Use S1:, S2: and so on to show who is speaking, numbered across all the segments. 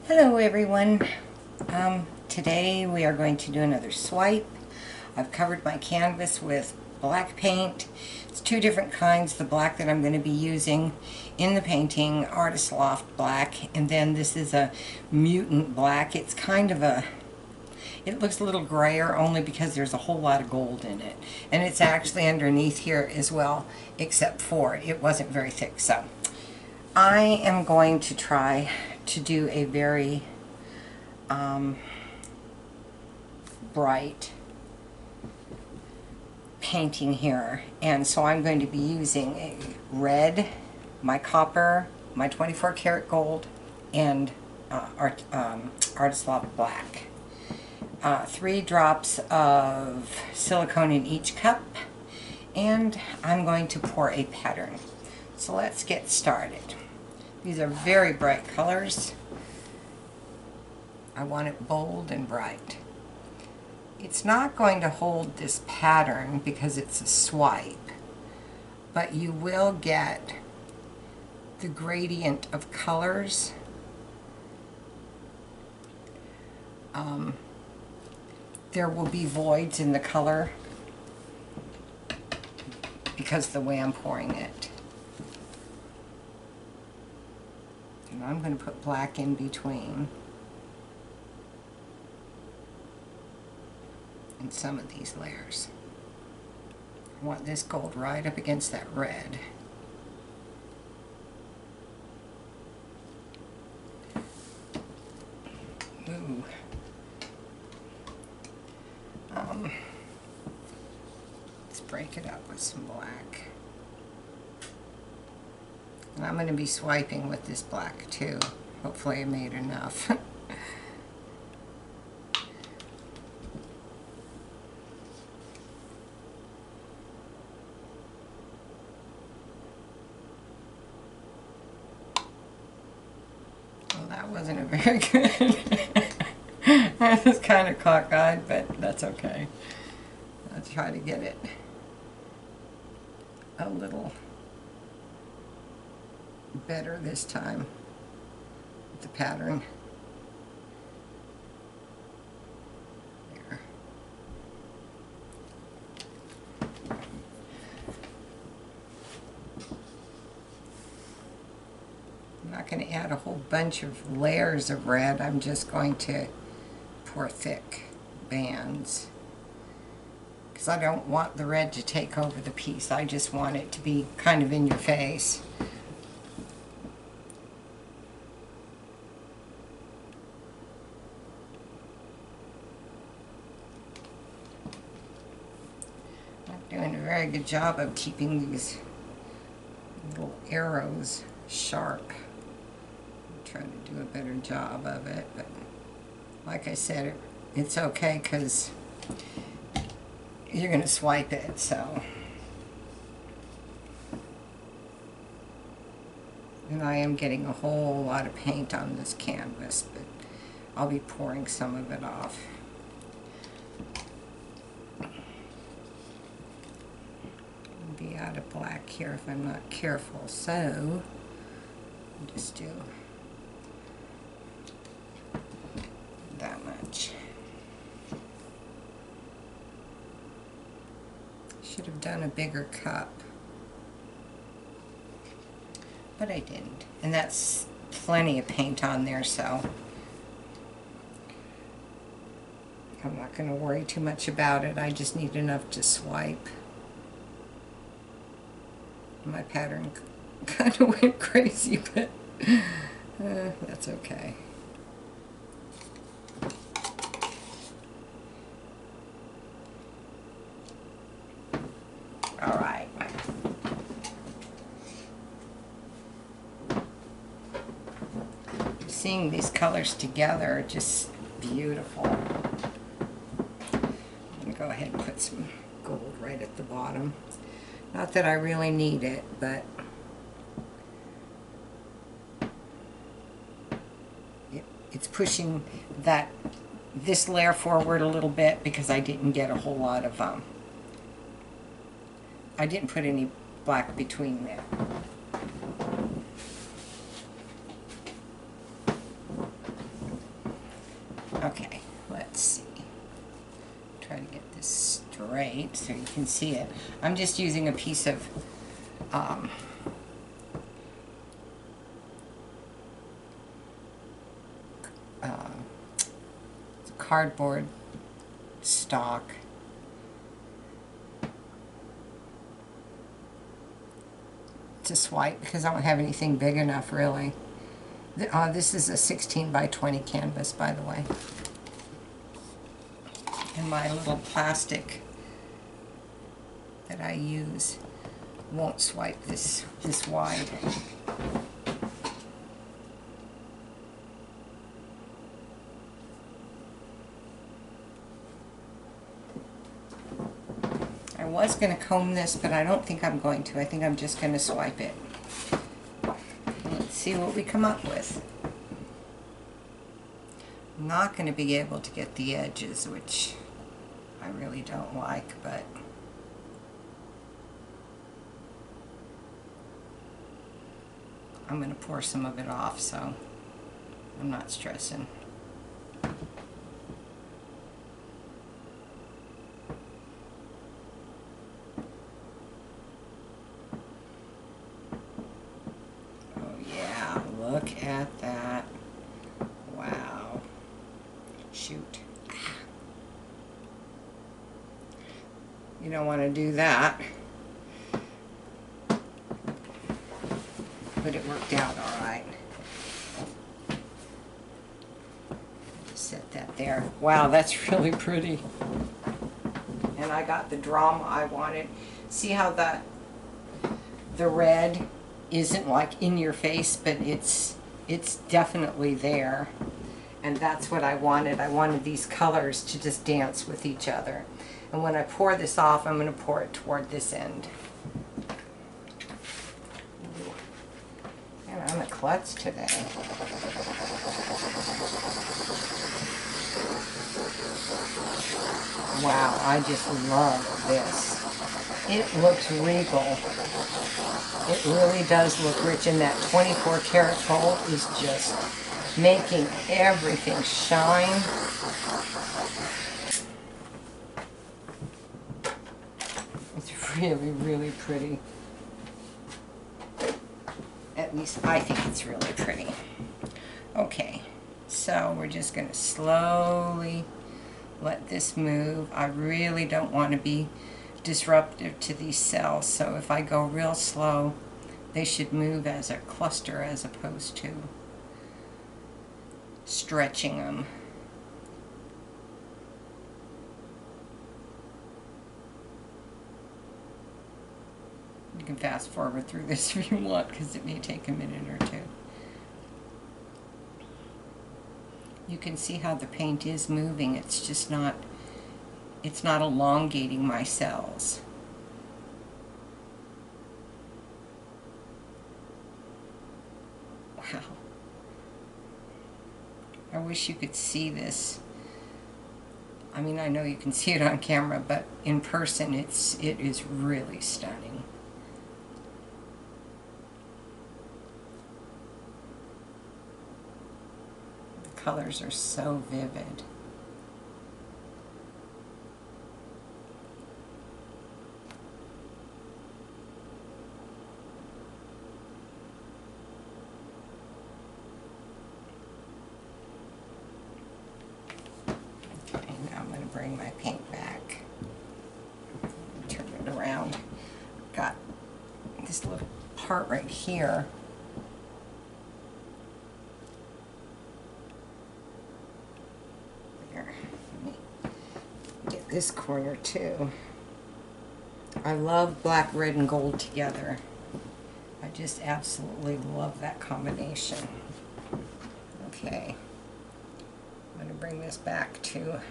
S1: Hello everyone. Today we are going to do another swipe. I've covered my canvas with black paint. It's two different kinds. The black that I'm going to be using in the painting, Artist Loft black, and then this is a mutant black. It's kind of it looks a little grayer only because there's a whole lot of gold in it. And it's actually underneath here as well, except for it wasn't very thick. So I am going to try to do a very bright painting here, and so I'm going to be using a red, my copper, my 24 karat gold, and Artist Loft black. 3 drops of silicone in each cup, and I'm going to pour a pattern. So let's get started. These are very bright colors. I want it bold and bright. It's not going to hold this pattern because it's a swipe, but you will get the gradient of colors. There will be voids in the color because of the way I'm pouring it. And I'm going to put black in between in some of these layers. I want this gold right up against that red. Ooh. Let's break it up with some black. And I'm going to be swiping with this black too. Hopefully I made enough. Well, that wasn't a very good. I was kind of cockeyed, but that's okay. I'll try to get it a little better this time with the pattern. There. I'm not going to add a whole bunch of layers of red. I'm just going to pour thick bands because I don't want the red to take over the piece. I just want it to be kind of in your face. Doing a very good job of keeping these little arrows sharp. I'm trying to do a better job of it, but like I said, it's okay because you're going to swipe it, so. And I am getting a whole lot of paint on this canvas, but I'll be pouring some of it off. Be out of black here if I'm not careful, so I'll just do that much. Should have done a bigger cup, but I didn't, and that's plenty of paint on there, so I'm not going to worry too much about it. I just need enough to swipe. My pattern kind of went crazy, but that's okay. All right. Seeing these colors together are just beautiful. I'm going to go ahead and put some gold right at the bottom. Not that I really need it, but it's pushing this layer forward a little bit because I didn't get a whole lot of I didn't put any black between there. Okay, let's see. Try to get this straight so you can see it. I'm just using a piece of cardboard stock. To swipe because I don't have anything big enough really. This is a 16 by 20 canvas, by the way. And my little plastic that I use won't swipe this wide. I was going to comb this, but I don't think I'm going to. I think I'm just going to swipe it. Let's see what we come up with. I'm not going to be able to get the edges, which I really don't like, but I'm going to pour some of it off, so I'm not stressing. Look at that. Wow. Shoot. You don't want to do that. But it worked out all right. Just set that there. Wow, that's really pretty. And I got the drama I wanted. See how the red isn't like in your face, but it's definitely there, and that's what I wanted. I wanted these colors to just dance with each other. And when I pour this off, I'm going to pour it toward this end. Man, I'm a klutz today. Wow, I just love this. It looks regal. It really does look rich, and that 24 karat gold is just making everything shine. It's really, really pretty. At least I think it's really pretty. Okay, so we're just going to slowly let this move. I really don't want to be disruptive to these cells, so if I go real slow, they should move as a cluster as opposed to stretching them. You can fast forward through this if you want, because it may take a minute or two. You can see how the paint is moving. It's just not, it's not elongating my cells. Wow. I wish you could see this. I mean, I know you can see it on camera, but in person it is really stunning. The colors are so vivid. Bring my paint back. Turn it around. Got this little part right here. There. Let me get this corner too. I love black, red, and gold together. I just absolutely love that combination. Okay. I'm going to bring this back to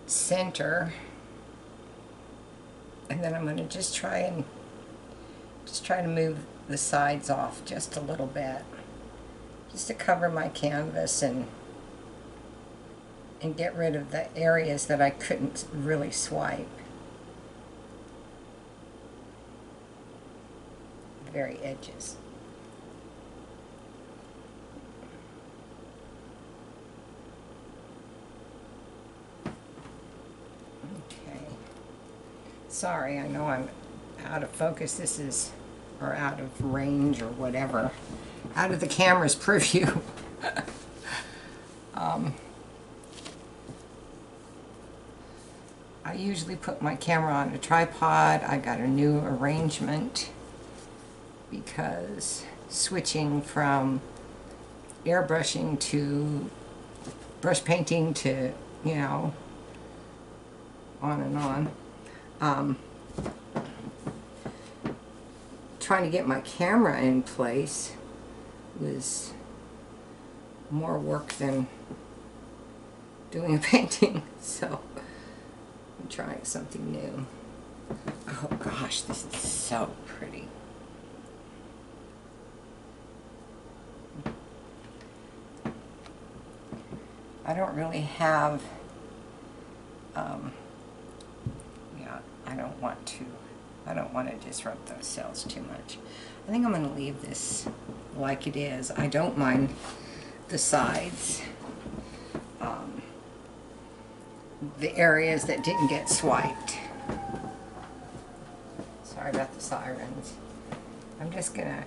S1: center, and then I'm going to just try to move the sides off just a little bit, just to cover my canvas and get rid of the areas that I couldn't really swipe. The very edges. Sorry, I know I'm out of focus. This is, or out of range or whatever. Out of the camera's preview. I usually put my camera on a tripod. I got a new arrangement because switching from airbrushing to brush painting to, you know, on and on. Trying to get my camera in place was more work than doing a painting, so I'm trying something new. Oh gosh, this is so pretty. I don't really have, yeah, I don't want to disrupt those cells too much. I think I'm going to leave this like it is. I don't mind the sides, the areas that didn't get swiped. Sorry about the sirens. I'm just going to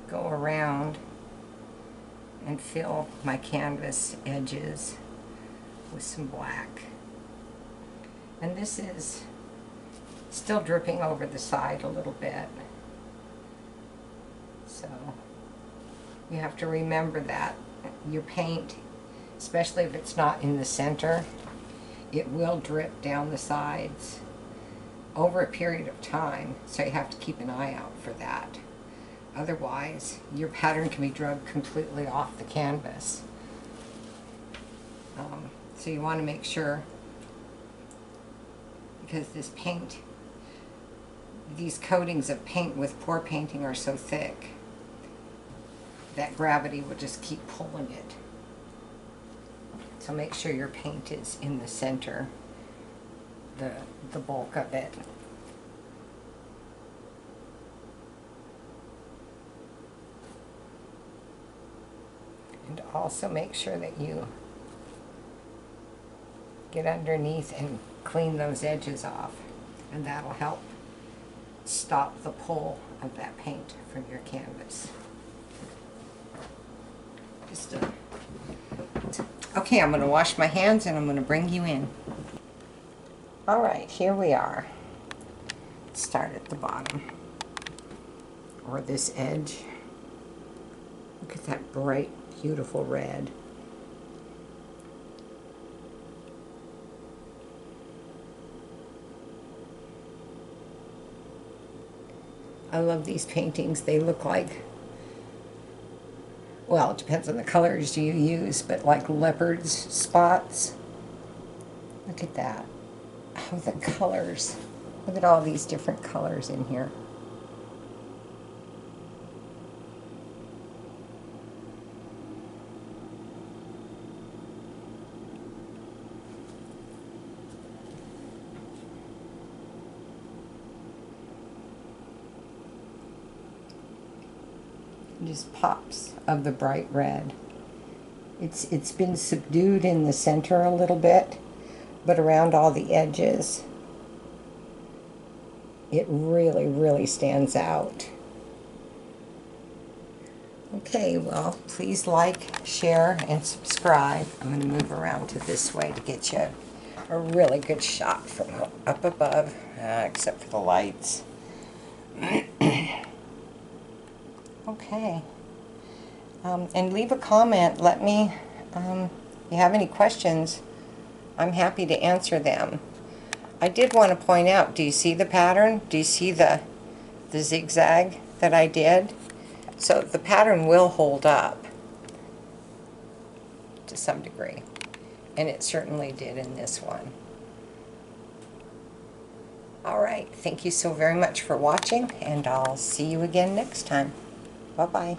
S1: go around and fill my canvas edges with some black. And this is still dripping over the side a little bit. So you have to remember that your paint, especially if it's not in the center, it will drip down the sides over a period of time, so you have to keep an eye out for that. Otherwise, your pattern can be drugged completely off the canvas. So you want to make sure, because this paint, these coatings of paint with pour painting are so thick that gravity will just keep pulling it. So make sure your paint is in the center, the bulk of it. And also make sure that you get underneath and clean those edges off, and that'll help stop the pull of that paint from your canvas. Okay, I'm going to wash my hands and I'm going to bring you in. Alright, here we are. Let's start at the bottom, or this edge. Look at that bright, beautiful red. I love these paintings. They look like, well, it depends on the colors you use, but like leopard's spots. Look at that. Oh, the colors. Look at all these different colors in here. Just pops of the bright red. It's been subdued in the center a little bit, but around all the edges it really stands out. Okay, well, please like, share, and subscribe. I'm going to move around to this way to get you a really good shot from up above, except for the lights. Okay. And leave a comment. Let me, if you have any questions, I'm happy to answer them. I did want to point out, do you see the pattern? Do you see the zigzag that I did? So the pattern will hold up to some degree. And it certainly did in this one. Alright, thank you so very much for watching, and I'll see you again next time. Bye-bye.